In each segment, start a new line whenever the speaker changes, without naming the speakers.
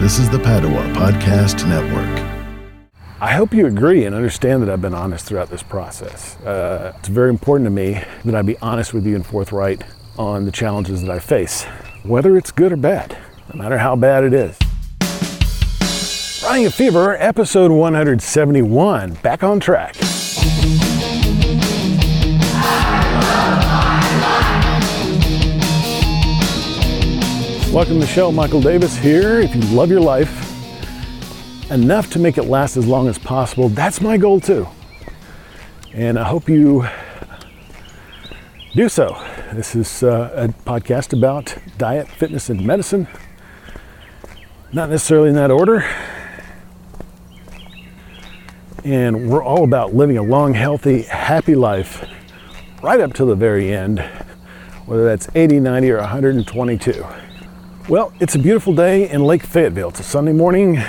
This is the Padua Podcast Network.
I hope you agree and understand that I've been honest throughout this process. It's very important to me that I be honest with you and forthright on the challenges that I face, whether it's good or bad, no matter how bad it is. Running a Fever, episode 171, back on track. Welcome to the show, Michael Davis here. If you love your life enough to make it last as long as possible, that's my goal too. And I hope you do so. This is a podcast about diet, fitness, and medicine. Not necessarily in that order. And we're all about living a long, healthy, happy life right up to the very end, whether that's 80, 90, or 122. Well, it's a beautiful day in Lake Fayetteville. It's a Sunday morning.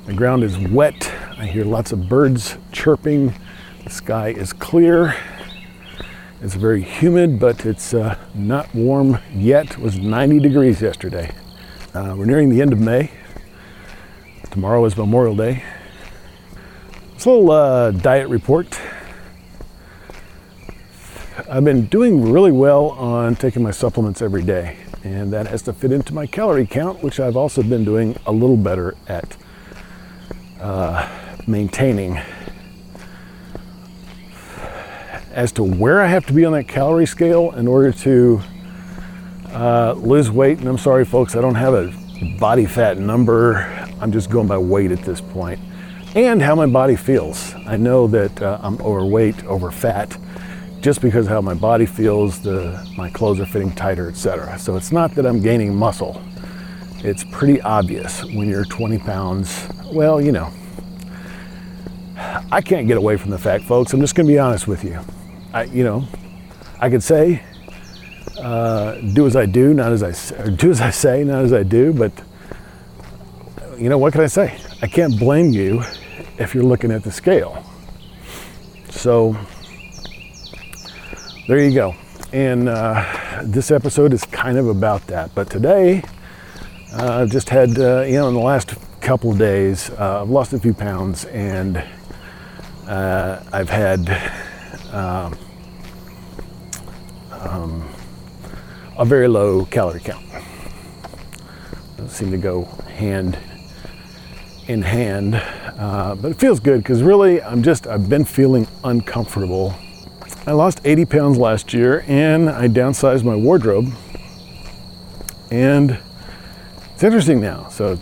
The ground is wet. I hear lots of birds chirping. The sky is clear. It's very humid, but it's not warm yet. It was 90 degrees yesterday. We're nearing the end of May. Tomorrow is Memorial Day. This little diet report. I've been doing really well on taking my supplements every day, and that has to fit into my calorie count, which I've also been doing a little better at maintaining. As to where I have to be on that calorie scale in order to lose weight, and I'm sorry folks, I don't have a body fat number. I'm just going by weight at this point, and how my body feels. I know that I'm overweight, over fat, just because of how my body feels, my clothes are fitting tighter, etc. So it's not that I'm gaining muscle. It's pretty obvious when you're 20 pounds. Well, you know, I can't get away from the fact, folks. I'm just going to be honest with you. I could say, do as I do, not as I say, or do as I say, not as I do. But you know, what can I say? I can't blame you if you're looking at the scale. So there you go. And this episode is kind of about that. But today, I've just had, in the last couple of days, I've lost a few pounds, and I've had a very low calorie count. Doesn't seem to go hand in hand, but it feels good because really I've been feeling uncomfortable. I lost 80 pounds last year, and I downsized my wardrobe, and it's interesting now. So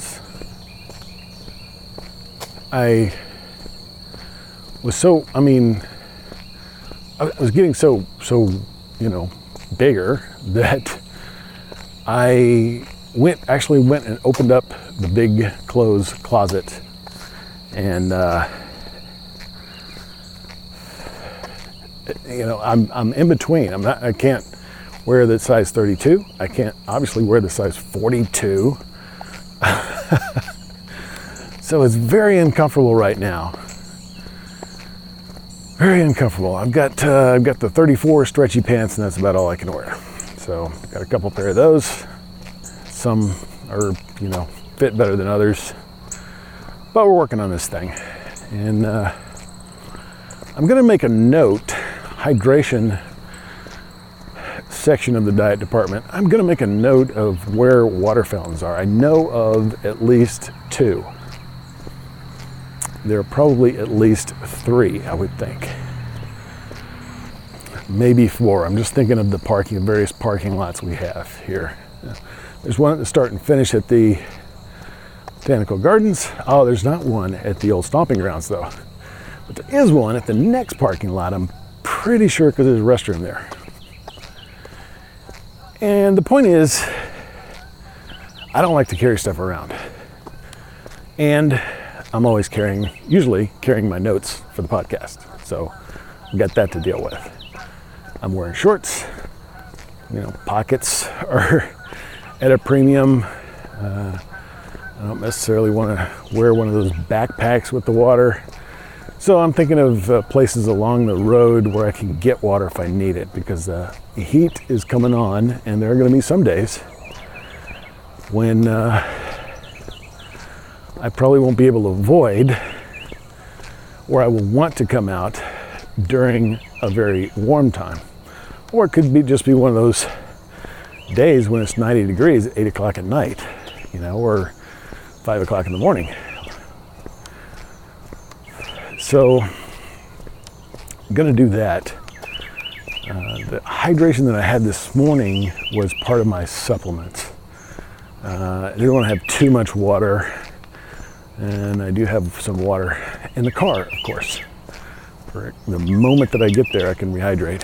I was getting so bigger that I went and opened up the big clothes closet, and I'm in between. I can't wear the size 32. I can't obviously wear the size 42. So it's very uncomfortable right now. Very uncomfortable. I've got the 34 stretchy pants, and that's about all I can wear. So got a couple pair of those. Some are, fit better than others. But we're working on this thing. And I'm going to make a note, hydration section of the diet department. I'm going to make a note of where water fountains are. I know of at least 2. There are probably at least 3, I would think. Maybe 4. I'm just thinking of the various parking lots we have here. There's one at the start and finish at the Botanical Gardens. Oh, there's not one at the old stomping grounds though. But there is one at the next parking lot, I'm pretty sure, because there's a restroom there. And the point is, I don't like to carry stuff around. And I'm always usually carrying my notes for the podcast. So I've got that to deal with. I'm wearing shorts. Pockets are at a premium. I don't necessarily want to wear one of those backpacks with the water. So I'm thinking of places along the road where I can get water if I need it, because the heat is coming on, and there are going to be some days when I probably won't be able to avoid, or I will want to come out during a very warm time. Or it could be just be one of those days when it's 90 degrees at 8 o'clock at night, or 5 o'clock in the morning. So I'm gonna do that. The hydration that I had this morning was part of my supplements. I didn't want to have too much water, and I do have some water in the car, of course. For the moment that I get there, I can rehydrate.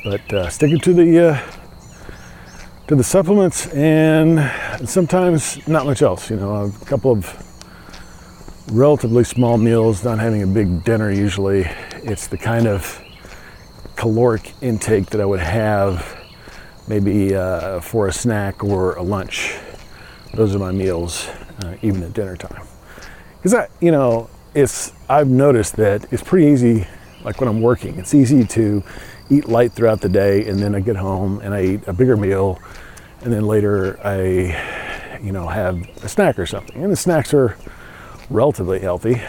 But sticking to the supplements, and sometimes not much else. A couple of relatively small meals, not having a big dinner usually. It's the kind of caloric intake that I would have maybe for a snack or a lunch. Those are my meals, even at dinner time. Because I've noticed that it's pretty easy, like when I'm working, it's easy to eat light throughout the day, and then I get home and I eat a bigger meal, and then later I, have a snack or something. And the snacks are relatively healthy.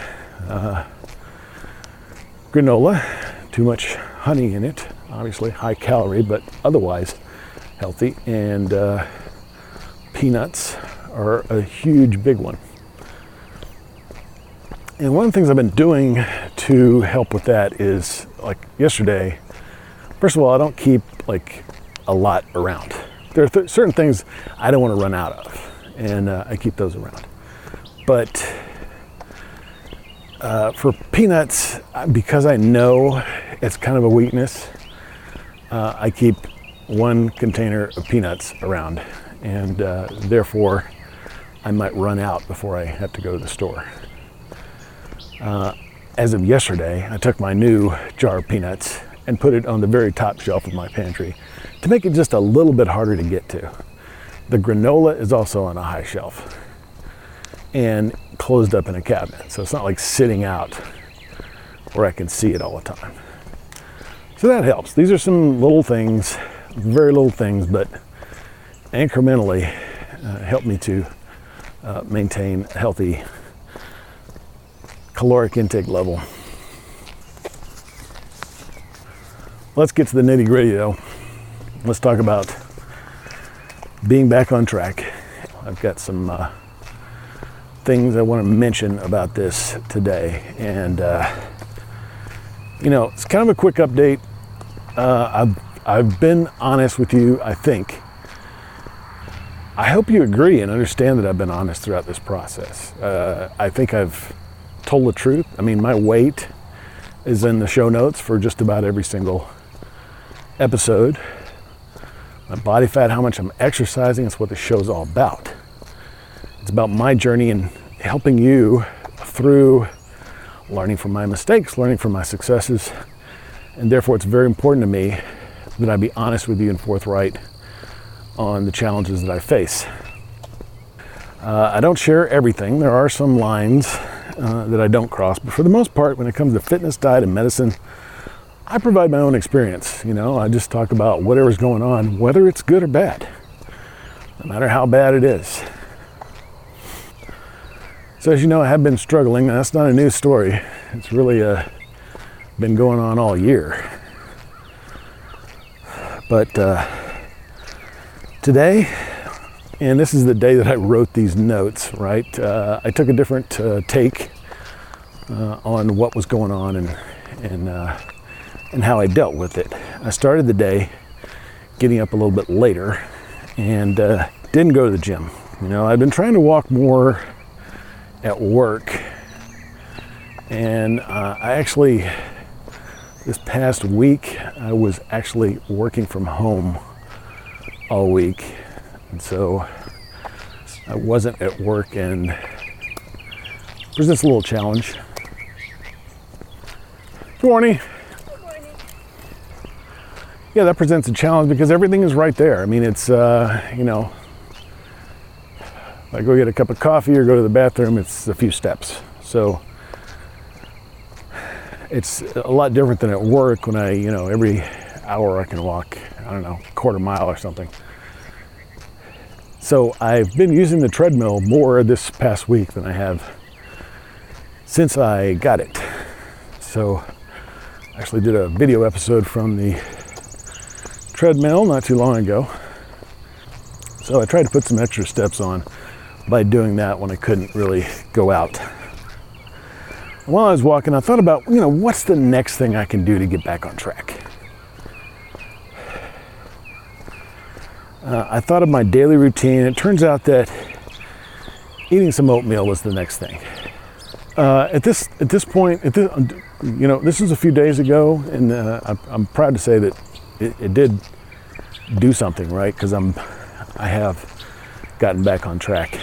Granola, too much honey in it, obviously high calorie, but otherwise healthy. And peanuts are a huge big one. And one of the things I've been doing to help with that is, like yesterday, first of all, I don't keep like a lot around. There are certain things I don't want to run out of, and I keep those around. But for peanuts, because I know it's kind of a weakness, I keep one container of peanuts around, and therefore I might run out before I have to go to the store. As of yesterday, I took my new jar of peanuts and put it on the very top shelf of my pantry to make it just a little bit harder to get to. The granola is also on a high shelf and closed up in a cabinet, so it's not like sitting out where I can see it all the time. So that helps. These are some little things, very little things, but incrementally help me to maintain a healthy caloric intake level. Let's get to the nitty-gritty though. Let's talk about being back on track. I've got some things I want to mention about this today, and it's kind of a quick update. I've been honest with you, I think. I hope you agree and understand that I've been honest throughout this process. I think I've told the truth. I mean, my weight is in the show notes for just about every single episode. My body fat, how much I'm exercising, it's what the show's all about. It's about my journey and helping you through learning from my mistakes, learning from my successes, and therefore it's very important to me that I be honest with you and forthright on the challenges that I face. I don't share everything. There are some lines that I don't cross, but for the most part, when it comes to fitness, diet, and medicine, I provide my own experience. I just talk about whatever's going on, whether it's good or bad, no matter how bad it is. So as you know, I have been struggling. That's not a new story. It's really been going on all year. But today, and this is the day that I wrote these notes, right? I took a different take on what was going on and how I dealt with it. I started the day getting up a little bit later and didn't go to the gym. I've been trying to walk more at work, and I actually, this past week, I was actually working from home all week, and so I wasn't at work, and presents a little challenge. Good morning.
Good morning.
Yeah, that presents a challenge because everything is right there. I mean, it's, if I go get a cup of coffee or go to the bathroom, it's a few steps. So it's a lot different than at work when I, every hour I can walk, a quarter mile or something. So I've been using the treadmill more this past week than I have since I got it. So I actually did a video episode from the treadmill not too long ago. So I tried to put some extra steps on by doing that when I couldn't really go out. While I was walking, I thought about, what's the next thing I can do to get back on track? I thought of my daily routine. It turns out that eating some oatmeal was the next thing. At this point, this was a few days ago, and I'm proud to say that it did do something, right? Because I have gotten back on track.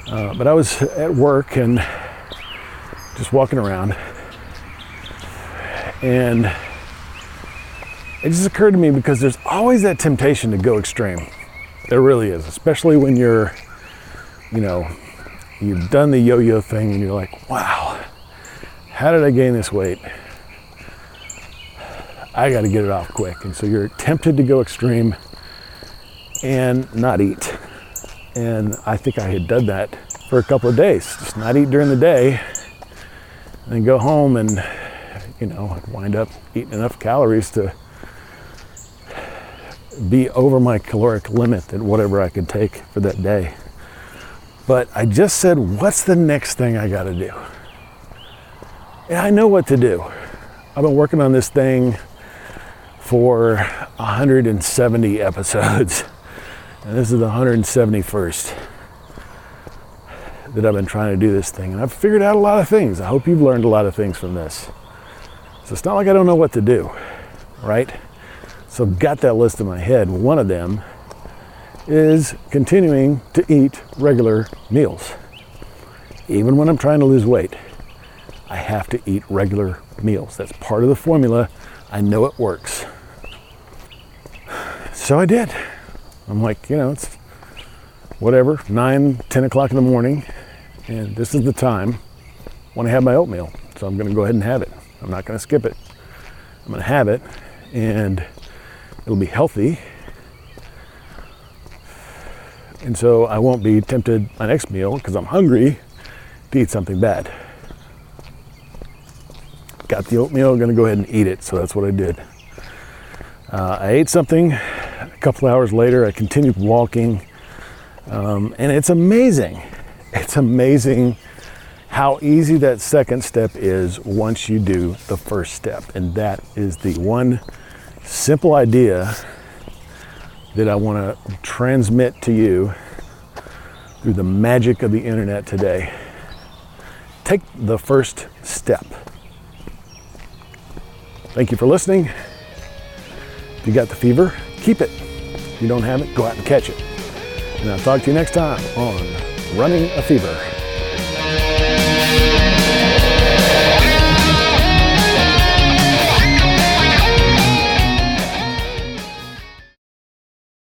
But I was at work and just walking around, and it just occurred to me, because there's always that temptation to go extreme. There really is, especially when you've done the yo-yo thing and you're like, wow, how did I gain this weight? I got to get it off quick. And so you're tempted to go extreme and not eat. And I think I had done that for a couple of days, just not eat during the day, and then go home and, wind up eating enough calories to be over my caloric limit at whatever I could take for that day. But I just said, what's the next thing I got to do? And I know what to do. I've been working on this thing for 170 episodes. And this is the 171st that I've been trying to do this thing. And I've figured out a lot of things. I hope you've learned a lot of things from this. So it's not like I don't know what to do, right? So I've got that list in my head. One of them is continuing to eat regular meals. Even when I'm trying to lose weight, I have to eat regular meals. That's part of the formula. I know it works. So I did. I'm like, it's whatever, 9, 10 o'clock in the morning, and this is the time when I have my oatmeal. So I'm going to go ahead and have it. I'm not going to skip it. I'm going to have it, and it'll be healthy. And so I won't be tempted my next meal, because I'm hungry, to eat something bad. Got the oatmeal, going to go ahead and eat it. So that's what I did. I ate something. A couple hours later, I continued walking. And it's amazing. It's amazing how easy that second step is once you do the first step. And that is the one simple idea that I want to transmit to you through the magic of the internet today. Take the first step. Thank you for listening. If you got the fever, keep it. If you don't have it, go out and catch it. And I'll talk to you next time on Running a Fever.